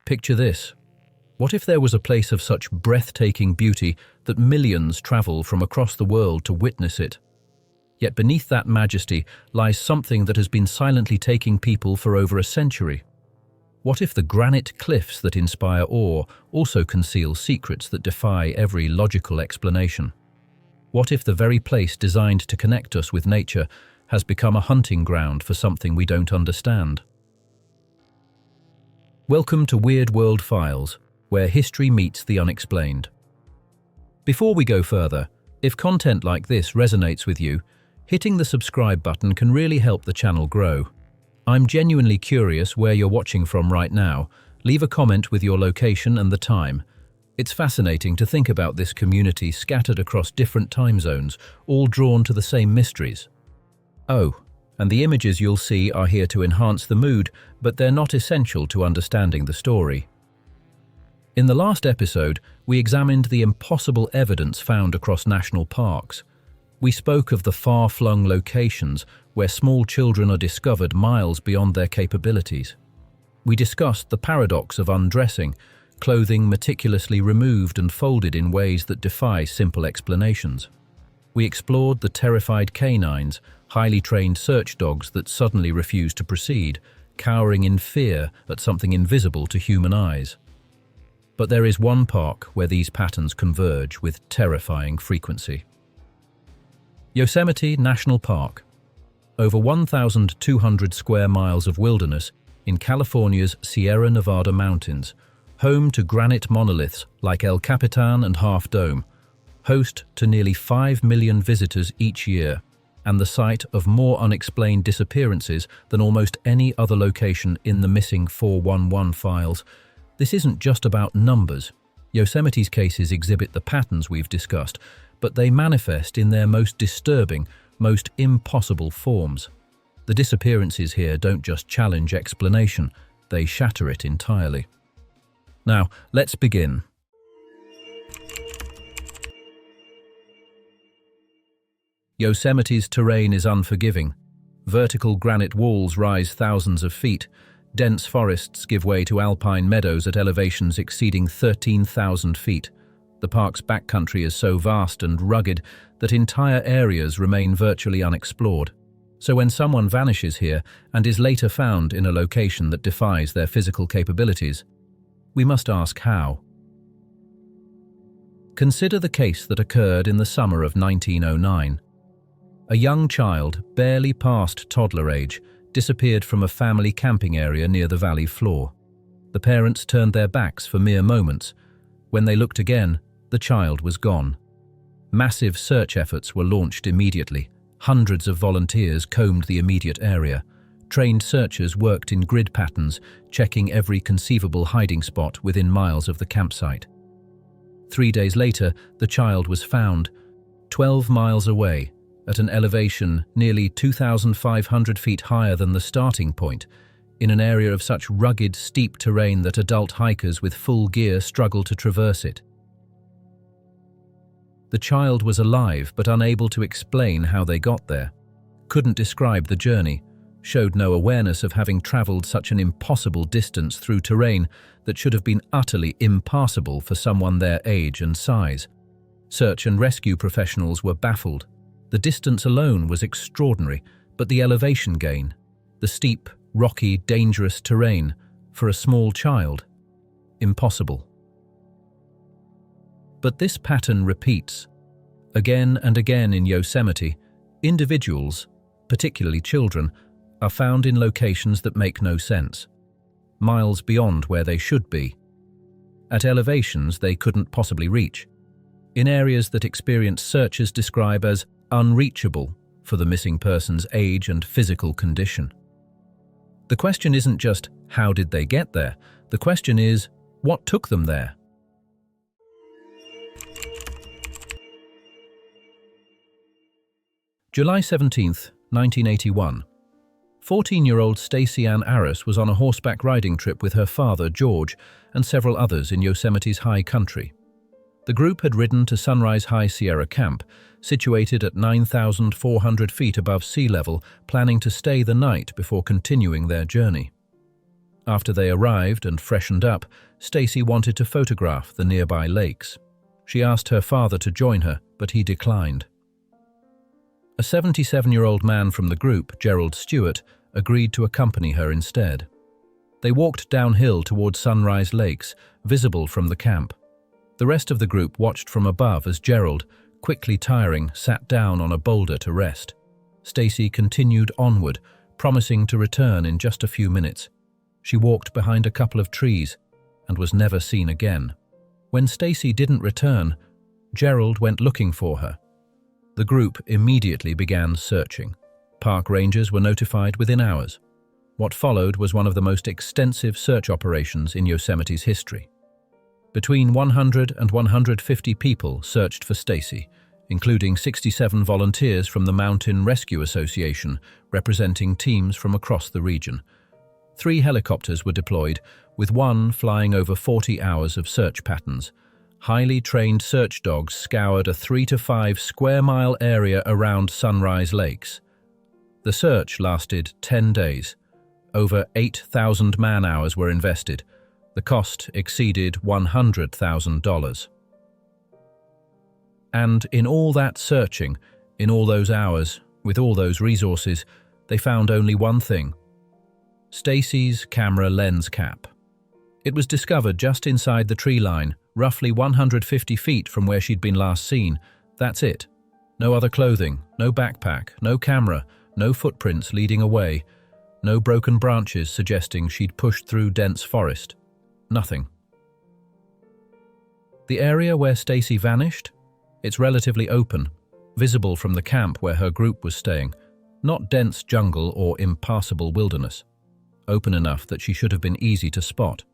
Picture this. What if there was a place of such breathtaking beauty that millions travel from across the world to witness it? Yet beneath that majesty lies something that has been silently taking people for over a century. What if the granite cliffs that inspire awe also conceal secrets that defy every logical explanation? What if the very place designed to connect us with nature has become a hunting ground for something we don't understand? Welcome to Weird World Files, where history meets the unexplained. Before we go further, if content like this resonates with you, hitting the subscribe button can really help the channel grow. I'm genuinely curious where you're watching from right now. Leave a comment with your location and the time. It's fascinating to think about this community scattered across different time zones, all drawn to the same mysteries. Oh, and the images you'll see are here to enhance the mood, but they're not essential to understanding the story. In the last episode, we examined the impossible evidence found across national parks. We spoke of the far-flung locations where small children are discovered miles beyond their capabilities. We discussed the paradox of undressing, clothing meticulously removed and folded in ways that defy simple explanations. We explored the terrified canines, highly trained search dogs that suddenly refuse to proceed, cowering in fear at something invisible to human eyes. But there is one park where these patterns converge with terrifying frequency. Yosemite National Park. Over 1,200 square miles of wilderness in California's Sierra Nevada mountains, home to granite monoliths like El Capitan and Half Dome, host to nearly 5 million visitors each year, and the site of more unexplained disappearances than almost any other location in the missing 411 files. This isn't just about numbers. Yosemite's cases exhibit the patterns we've discussed, but they manifest in their most disturbing, most impossible forms. The disappearances here don't just challenge explanation, they shatter it entirely. Now, let's begin. Yosemite's terrain is unforgiving. Vertical granite walls rise thousands of feet. Dense forests give way to alpine meadows at elevations exceeding 13,000 feet. The park's backcountry is so vast and rugged that entire areas remain virtually unexplored. So when someone vanishes here and is later found in a location that defies their physical capabilities, we must ask how. Consider the case that occurred in the summer of 1909. A young child, barely past toddler age, disappeared from a family camping area near the valley floor. The parents turned their backs for mere moments. When they looked again, the child was gone. Massive search efforts were launched immediately. Hundreds of volunteers combed the immediate area. Trained searchers worked in grid patterns, checking every conceivable hiding spot within miles of the campsite. 3 days later, the child was found, 12 miles away, at an elevation nearly 2,500 feet higher than the starting point, in an area of such rugged, steep terrain that adult hikers with full gear struggle to traverse it. The child was alive but unable to explain how they got there, couldn't describe the journey, showed no awareness of having traveled such an impossible distance through terrain that should have been utterly impassable for someone their age and size. Search and rescue professionals were baffled. The distance alone was extraordinary, but the elevation gain, the steep, rocky, dangerous terrain, for a small child, impossible. But this pattern repeats. Again and again in Yosemite, individuals, particularly children, are found in locations that make no sense, miles beyond where they should be, at elevations they couldn't possibly reach, in areas that experienced searchers describe as unreachable for the missing person's age and physical condition. The question isn't just, how did they get there? The question is, what took them there? July 17th, 1981. 14-year-old Stacy Arras was on a horseback riding trip with her father, George, and several others in Yosemite's high country. The group had ridden to Sunrise High Sierra Camp, situated at 9,400 feet above sea level, planning to stay the night before continuing their journey. After they arrived and freshened up, Stacy wanted to photograph the nearby lakes. She asked her father to join her, but he declined. A 77-year-old man from the group, Gerald Stewart, agreed to accompany her instead. They walked downhill toward Sunrise Lakes, visible from the camp. The rest of the group watched from above as Gerald, quickly tiring, sat down on a boulder to rest. Stacy continued onward, promising to return in just a few minutes. She walked behind a couple of trees and was never seen again. When Stacy didn't return, Gerald went looking for her. The group immediately began searching. Park rangers were notified within hours. What followed was one of the most extensive search operations in Yosemite's history. Between 100 and 150 people searched for Stacy, including 67 volunteers from the Mountain Rescue Association, representing teams from across the region. 3 helicopters were deployed, with one flying over 40 hours of search patterns. Highly trained search dogs scoured a 3 to 5 square-mile area around Sunrise Lakes. The search lasted 10 days. Over 8,000 man-hours were invested. The cost exceeded $100,000. And in all that searching, in all those hours, with all those resources, they found only one thing: Stacy's camera lens cap. It was discovered just inside the tree line, roughly 150 feet from where she'd been last seen. That's it. No other clothing, no backpack, no camera, no footprints leading away, no broken branches suggesting she'd pushed through dense forest. Nothing. The area where Stacy vanished? It's relatively open, visible from the camp where her group was staying. Not dense jungle or impassable wilderness. Open enough that she should have been easy to spot.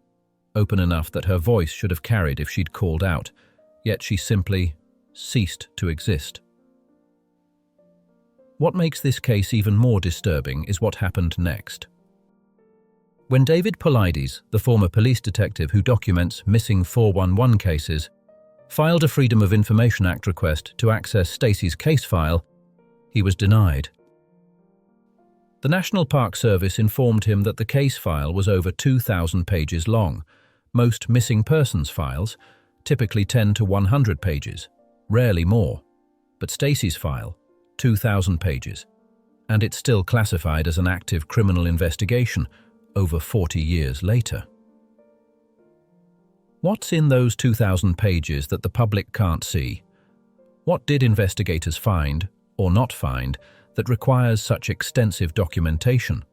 Open enough that her voice should have carried if she'd called out. Yet she simply ceased to exist. What makes this case even more disturbing is what happened next. When David Paulides, the former police detective who documents missing 411 cases, filed a Freedom of Information Act request to access Stacy's case file, he was denied. The National Park Service informed him that the case file was over 2,000 pages long. Most missing persons files, typically 10 to 100 pages, rarely more. But Stacy's file, 2,000 pages, and it's still classified as an active criminal investigation over 40 years later. What's in those 2,000 pages that the public can't see? What did investigators find, or not find, that requires such extensive documentation?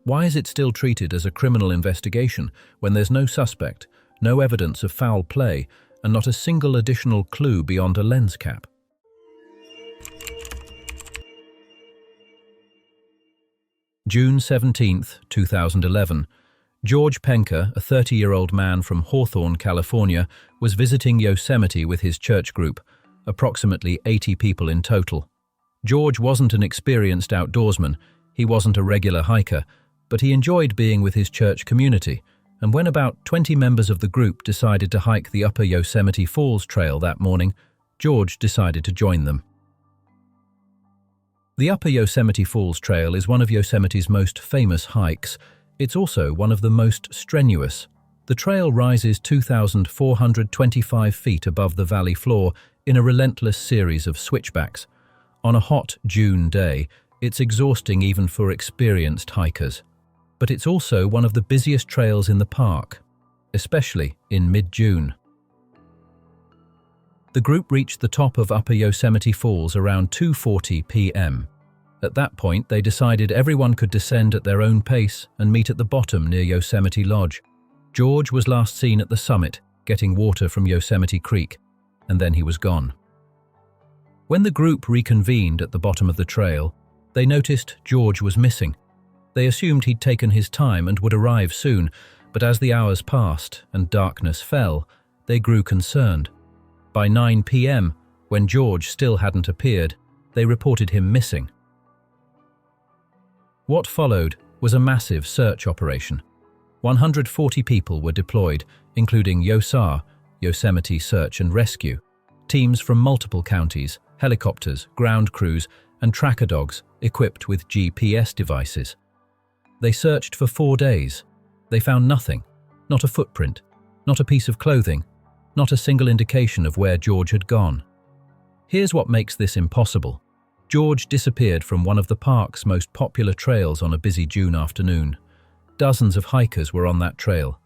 Why is it still treated as a criminal investigation when there's no suspect, no evidence of foul play, and not a single additional clue beyond a lens cap? June 17, 2011. George Penca, a 30-year-old man from Hawthorne, California, was visiting Yosemite with his church group, approximately 80 people in total. George wasn't an experienced outdoorsman, he wasn't a regular hiker, but he enjoyed being with his church community, and when about 20 members of the group decided to hike the Upper Yosemite Falls Trail that morning, George decided to join them. The Upper Yosemite Falls Trail is one of Yosemite's most famous hikes. It's also one of the most strenuous. The trail rises 2,425 feet above the valley floor in a relentless series of switchbacks. On a hot June day, it's exhausting even for experienced hikers. But it's also one of the busiest trails in the park, especially in mid-June. The group reached the top of Upper Yosemite Falls around 2:40 p.m. At that point, they decided everyone could descend at their own pace and meet at the bottom near Yosemite Lodge. George was last seen at the summit, getting water from Yosemite Creek, and then he was gone. When the group reconvened at the bottom of the trail, they noticed George was missing. They assumed he'd taken his time and would arrive soon, but as the hours passed and darkness fell, they grew concerned. By 9 p.m., when George still hadn't appeared, they reported him missing. What followed was a massive search operation. 140 people were deployed, including YOSAR, Yosemite Search and Rescue, teams from multiple counties, helicopters, ground crews, and tracker dogs equipped with GPS devices. They searched for 4 days. They found nothing, not a footprint, not a piece of clothing, not a single indication of where George had gone. Here's what makes this impossible. George disappeared from one of the park's most popular trails on a busy June afternoon. Dozens of hikers were on that trail.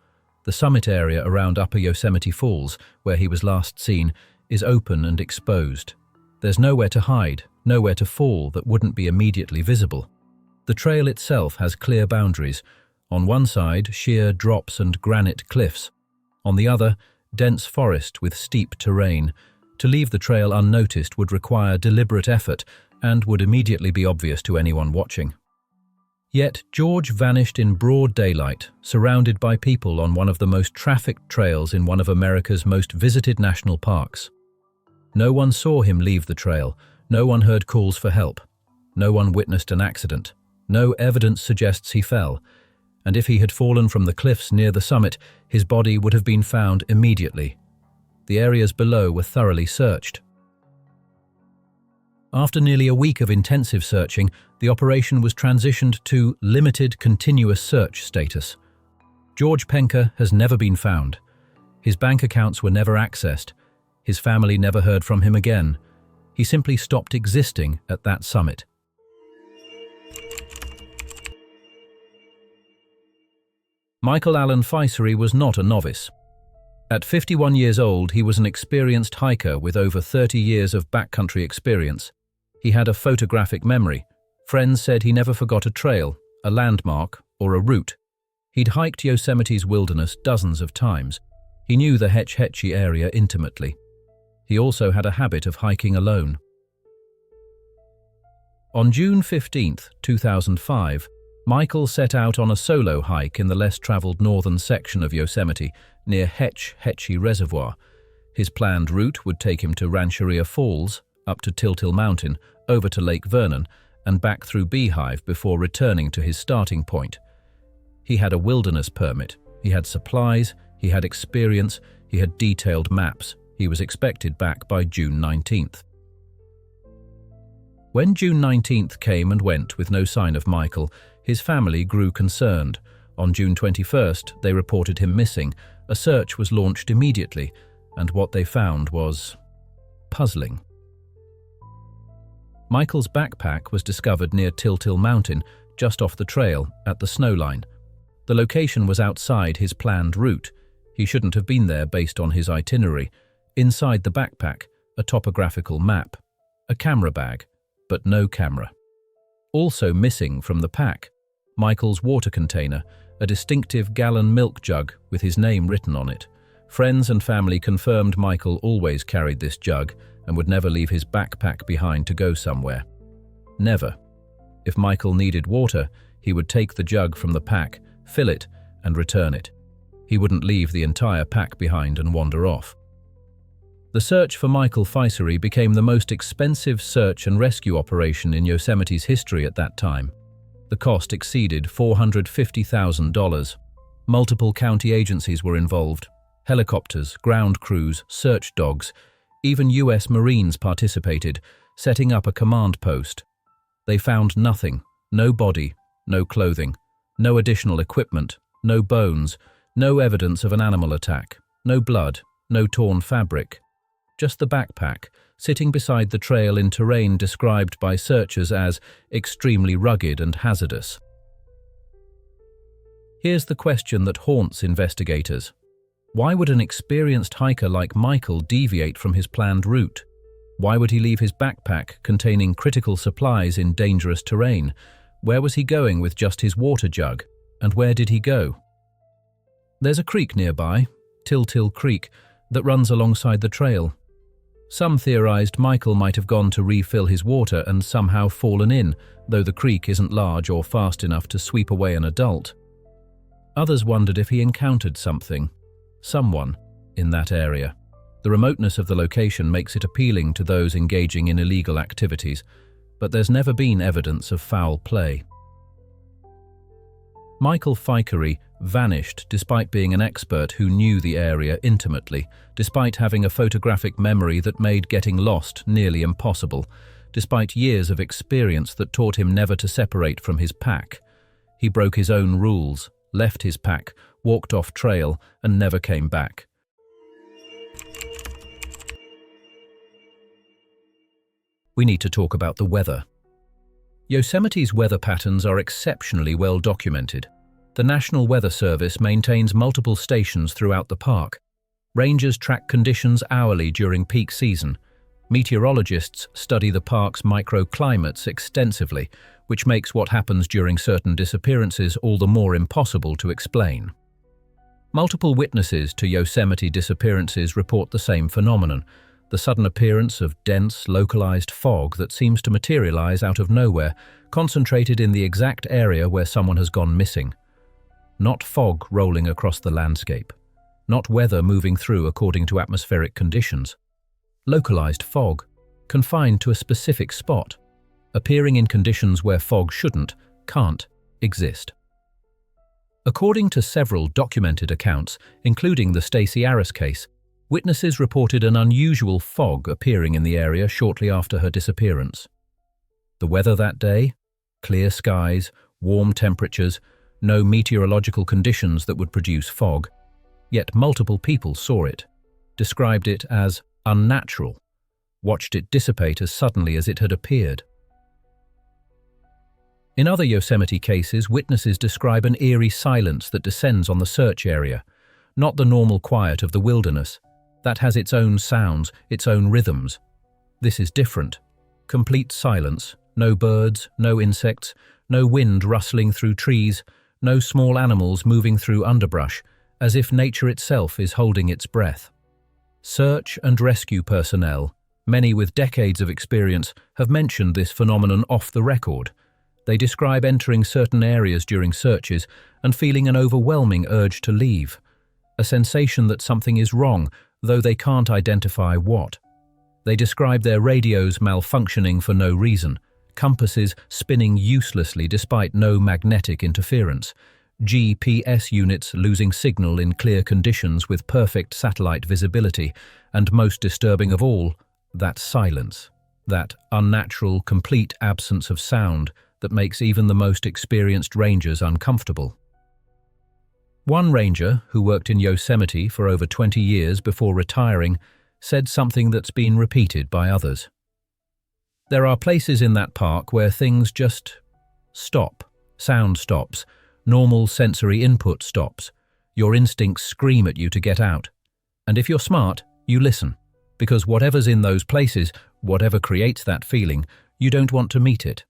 The summit area around Upper Yosemite Falls, where he was last seen, is open and exposed. There's nowhere to hide, nowhere to fall that wouldn't be immediately visible. The trail itself has clear boundaries. On one side, sheer drops and granite cliffs. On the other, dense forest with steep terrain. To leave the trail unnoticed would require deliberate effort and would immediately be obvious to anyone watching. Yet George vanished in broad daylight, surrounded by people on one of the most trafficked trails in one of America's most visited national parks. No one saw him leave the trail, no one heard calls for help, no one witnessed an accident, no evidence suggests he fell, and if he had fallen from the cliffs near the summit, his body would have been found immediately. The areas below were thoroughly searched. After nearly a week of intensive searching, the operation was transitioned to limited continuous search status. George Penca has never been found. His bank accounts were never accessed. His family never heard from him again. He simply stopped existing at that summit. Michael Allen Ficery was not a novice. At 51 years old, he was an experienced hiker with over 30 years of backcountry experience. He had a photographic memory. Friends said he never forgot a trail, a landmark, or a route. He'd hiked Yosemite's wilderness dozens of times. He knew the Hetch Hetchy area intimately. He also had a habit of hiking alone. On June 15, 2005, Michael set out on a solo hike in the less-traveled northern section of Yosemite, near Hetch Hetchy Reservoir. His planned route would take him to Rancheria Falls, up to Tiltil Mountain, over to Lake Vernon, and back through Beehive before returning to his starting point. He had a wilderness permit, he had supplies, he had experience, he had detailed maps. He was expected back by June 19th. When June 19th came and went with no sign of Michael, his family grew concerned. On June 21st, they reported him missing. A search was launched immediately, and what they found was puzzling. Michael's backpack was discovered near Tiltil Mountain, just off the trail, at the snowline. The location was outside his planned route. He shouldn't have been there based on his itinerary. Inside the backpack, a topographical map, a camera bag, but no camera. Also missing from the pack, Michael's water container, a distinctive gallon milk jug with his name written on it. Friends and family confirmed Michael always carried this jug and would never leave his backpack behind to go somewhere. Never. If Michael needed water, he would take the jug from the pack, fill it, and return it. He wouldn't leave the entire pack behind and wander off. The search for Michael Ficery became the most expensive search and rescue operation in Yosemite's history at that time. The cost exceeded $450,000. Multiple county agencies were involved. Helicopters, ground crews, search dogs, even US Marines participated, setting up a command post. They found nothing, no body, no clothing, no additional equipment, no bones, no evidence of an animal attack, no blood, no torn fabric. Just the backpack, sitting beside the trail in terrain described by searchers as extremely rugged and hazardous. Here's the question that haunts investigators. Why would an experienced hiker like Michael deviate from his planned route? Why would he leave his backpack containing critical supplies in dangerous terrain? Where was he going with just his water jug? And where did he go? There's a creek nearby, Tiltil Creek, that runs alongside the trail. Some theorized Michael might have gone to refill his water and somehow fallen in, though the creek isn't large or fast enough to sweep away an adult. Others wondered if he encountered someone in that area. The remoteness of the location makes it appealing to those engaging in illegal activities, but there's never been evidence of foul play. Michael Ficery vanished despite being an expert who knew the area intimately, despite having a photographic memory that made getting lost nearly impossible, despite years of experience that taught him never to separate from his pack. He broke his own rules, left his pack, walked off trail, and never came back. We need to talk about the weather. Yosemite's weather patterns are exceptionally well documented. The National Weather Service maintains multiple stations throughout the park. Rangers track conditions hourly during peak season. Meteorologists study the park's microclimates extensively, which makes what happens during certain disappearances all the more impossible to explain. Multiple witnesses to Yosemite disappearances report the same phenomenon, the sudden appearance of dense, localized fog that seems to materialize out of nowhere, concentrated in the exact area where someone has gone missing. Not fog rolling across the landscape. Not weather moving through according to atmospheric conditions. Localized fog, confined to a specific spot, appearing in conditions where fog can't exist. According to several documented accounts, including the Stacy Arras case, witnesses reported an unusual fog appearing in the area shortly after her disappearance. The weather that day? Clear skies, warm temperatures, no meteorological conditions that would produce fog. Yet multiple people saw it, described it as unnatural, watched it dissipate as suddenly as it had appeared. In other Yosemite cases, witnesses describe an eerie silence that descends on the search area, not the normal quiet of the wilderness. That has its own sounds, its own rhythms. This is different. Complete silence, no birds, no insects, no wind rustling through trees, no small animals moving through underbrush, as if nature itself is holding its breath. Search and rescue personnel, many with decades of experience, have mentioned this phenomenon off the record. They describe entering certain areas during searches and feeling an overwhelming urge to leave, a sensation that something is wrong, though they can't identify what. They describe their radios malfunctioning for no reason, compasses spinning uselessly despite no magnetic interference, GPS units losing signal in clear conditions with perfect satellite visibility, and most disturbing of all, that silence, that unnatural, complete absence of sound that makes even the most experienced rangers uncomfortable. One ranger, who worked in Yosemite for over 20 years before retiring, said something that's been repeated by others. There are places in that park where things just stop. Sound stops. Normal sensory input stops. Your instincts scream at you to get out. And if you're smart, you listen. Because whatever's in those places, whatever creates that feeling, you don't want to meet it.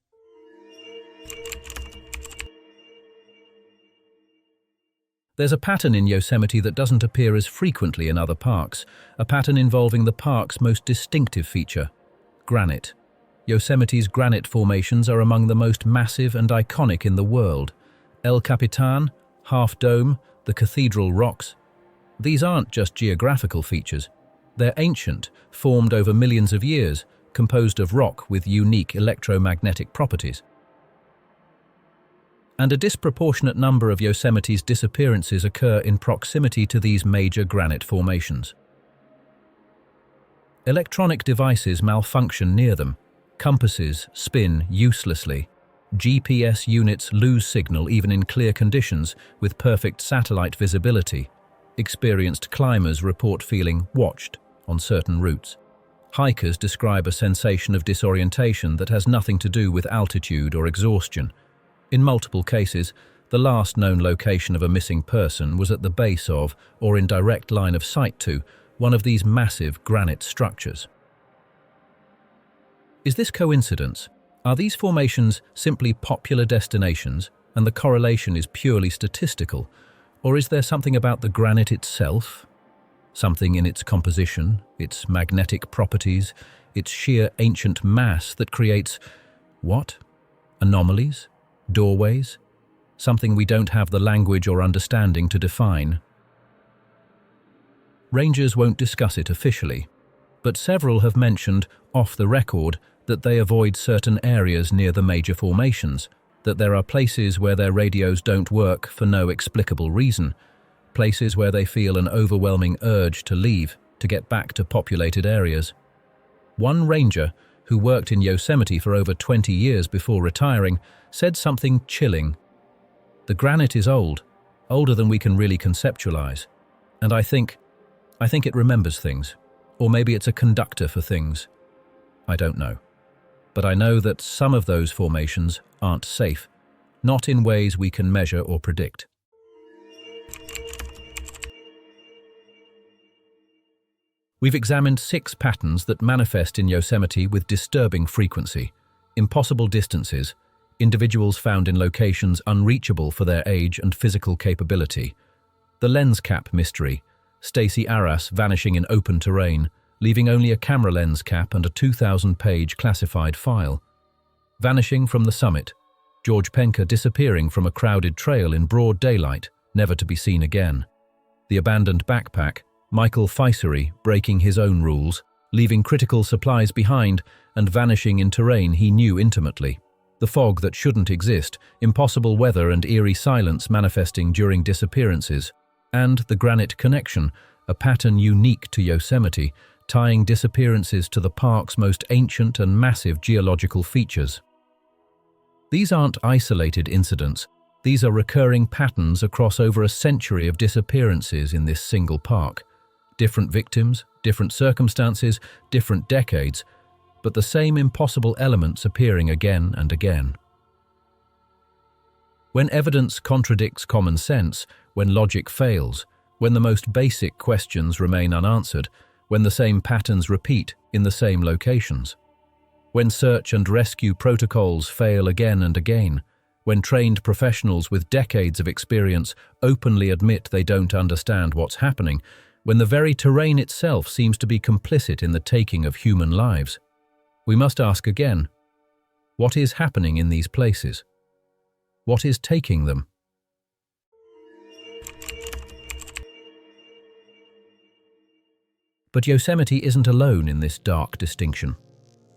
There's a pattern in Yosemite that doesn't appear as frequently in other parks, a pattern involving the park's most distinctive feature, granite. Yosemite's granite formations are among the most massive and iconic in the world. El Capitan, Half Dome, the Cathedral Rocks. These aren't just geographical features. They're ancient, formed over millions of years, composed of rock with unique electromagnetic properties. And a disproportionate number of Yosemite's disappearances occur in proximity to these major granite formations. Electronic devices malfunction near them. Compasses spin uselessly. GPS units lose signal even in clear conditions with perfect satellite visibility. Experienced climbers report feeling watched on certain routes. Hikers describe a sensation of disorientation that has nothing to do with altitude or exhaustion. In multiple cases, the last known location of a missing person was at the base of, or in direct line of sight to, one of these massive granite structures. Is this coincidence? Are these formations simply popular destinations and the correlation is purely statistical? Or is there something about the granite itself? Something in its composition, its magnetic properties, its sheer ancient mass that creates, what? Anomalies? Doorways? Something we don't have the language or understanding to define. Rangers won't discuss it officially, but several have mentioned, off the record, that they avoid certain areas near the major formations, that there are places where their radios don't work for no explicable reason, places where they feel an overwhelming urge to leave, to get back to populated areas. One ranger, who worked in Yosemite for over 20 years before retiring, said something chilling. The granite is old, older than we can really conceptualize. And I think it remembers things. Or maybe it's a conductor for things. I don't know. But I know that some of those formations aren't safe, not in ways we can measure or predict. We've examined 6 patterns that manifest in Yosemite with disturbing frequency, impossible distances, individuals found in locations unreachable for their age and physical capability. The lens cap mystery, Stacy Arras vanishing in open terrain, leaving only a camera lens cap and a 2,000-page classified file. Vanishing from the summit, George Penca disappearing from a crowded trail in broad daylight, never to be seen again. The abandoned backpack, Michael Ficery breaking his own rules, leaving critical supplies behind and vanishing in terrain he knew intimately. The fog that shouldn't exist, impossible weather and eerie silence manifesting during disappearances. And the Granite Connection, a pattern unique to Yosemite, tying disappearances to the park's most ancient and massive geological features. These aren't isolated incidents. These are recurring patterns across over a century of disappearances in this single park. Different victims, different circumstances, different decades, but the same impossible elements appearing again and again. When evidence contradicts common sense, when logic fails, when the most basic questions remain unanswered, when the same patterns repeat in the same locations. When search and rescue protocols fail again and again, when trained professionals with decades of experience openly admit they don't understand what's happening, when the very terrain itself seems to be complicit in the taking of human lives. We must ask again, what is happening in these places? What is taking them? But Yosemite isn't alone in this dark distinction.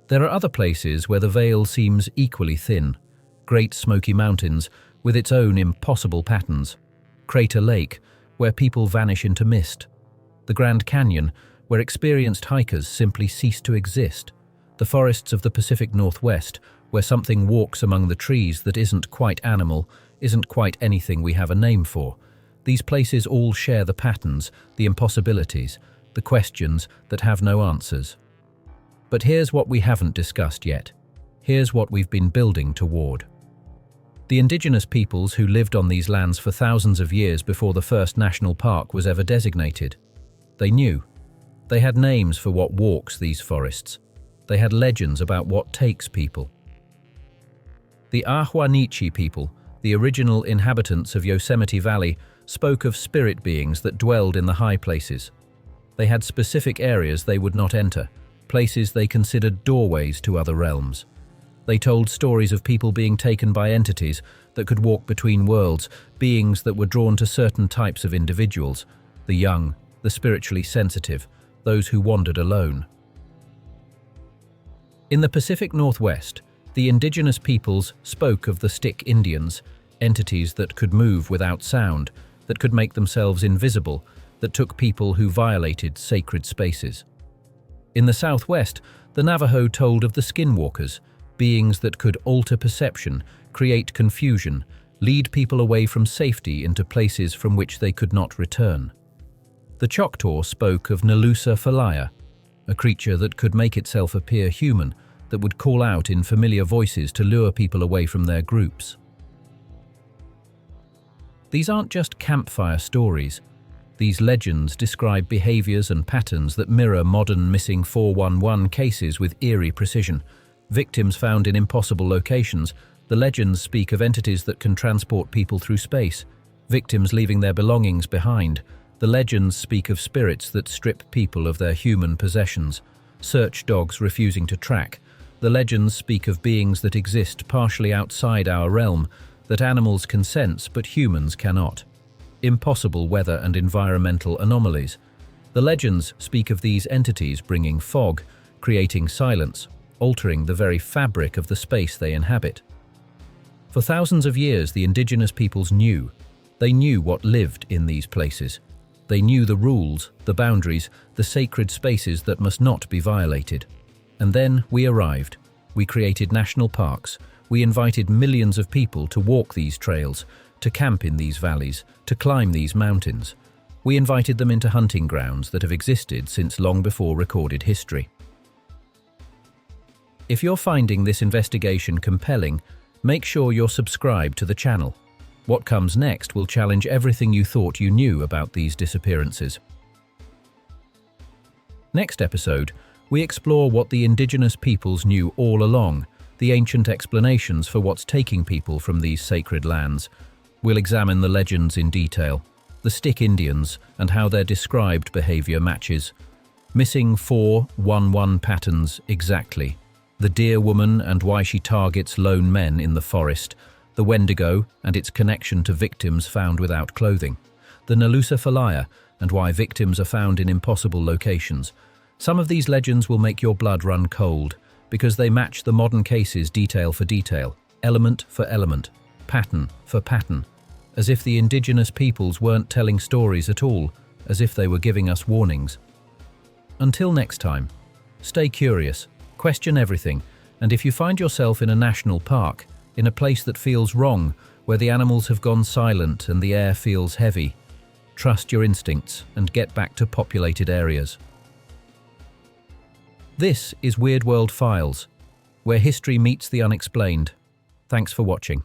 There are other places where the veil seems equally thin. Great Smoky Mountains, with its own impossible patterns. Crater Lake, where people vanish into mist. The Grand Canyon, where experienced hikers simply cease to exist. The forests of the Pacific Northwest, where something walks among the trees that isn't quite animal, isn't quite anything we have a name for. These places all share the patterns, the impossibilities, the questions that have no answers. But here's what we haven't discussed yet. Here's what we've been building toward. The indigenous peoples who lived on these lands for thousands of years before the first national park was ever designated. They knew. They had names for what walks these forests. They had legends about what takes people. The Ahwanichi people, the original inhabitants of Yosemite Valley, spoke of spirit beings that dwelled in the high places. They had specific areas they would not enter, places they considered doorways to other realms. They told stories of people being taken by entities that could walk between worlds, beings that were drawn to certain types of individuals, the young, the spiritually sensitive, those who wandered alone. In the Pacific Northwest, the indigenous peoples spoke of the Stick Indians, entities that could move without sound, that could make themselves invisible, that took people who violated sacred spaces. In the Southwest, the Navajo told of the Skinwalkers, beings that could alter perception, create confusion, lead people away from safety into places from which they could not return. The Choctaw spoke of Nalusa Falaya, a creature that could make itself appear human, that would call out in familiar voices to lure people away from their groups. These aren't just campfire stories. These legends describe behaviors and patterns that mirror modern missing 411 cases with eerie precision. Victims found in impossible locations, the legends speak of entities that can transport people through space. Victims leaving their belongings behind. The legends speak of spirits that strip people of their human possessions. Search dogs refusing to track. The legends speak of beings that exist partially outside our realm, that animals can sense but humans cannot. Impossible weather and environmental anomalies. The legends speak of these entities bringing fog, creating silence, altering the very fabric of the space they inhabit. For thousands of years, the indigenous peoples knew. They knew what lived in these places. They knew the rules, the boundaries, the sacred spaces that must not be violated. And then we arrived. We created national parks. We invited millions of people to walk these trails, to camp in these valleys, to climb these mountains. We invited them into hunting grounds that have existed since long before recorded history. If you're finding this investigation compelling, make sure you're subscribed to the channel. What comes next will challenge everything you thought you knew about these disappearances. Next episode, we explore what the indigenous peoples knew all along, the ancient explanations for what's taking people from these sacred lands. We'll examine the legends in detail, the stick Indians and how their described behavior matches. Missing 411 patterns exactly. The deer woman and why she targets lone men in the forest. The Wendigo and its connection to victims found without clothing. The Nalusa Falaya and why victims are found in impossible locations. Some of these legends will make your blood run cold because they match the modern cases detail for detail, element for element, pattern for pattern, as if the indigenous peoples weren't telling stories at all, as if they were giving us warnings. Until next time, stay curious, question everything, and if you find yourself in a national park, in a place that feels wrong, where the animals have gone silent and the air feels heavy, trust your instincts and get back to populated areas. This is Weird World Files, where history meets the unexplained. Thanks for watching.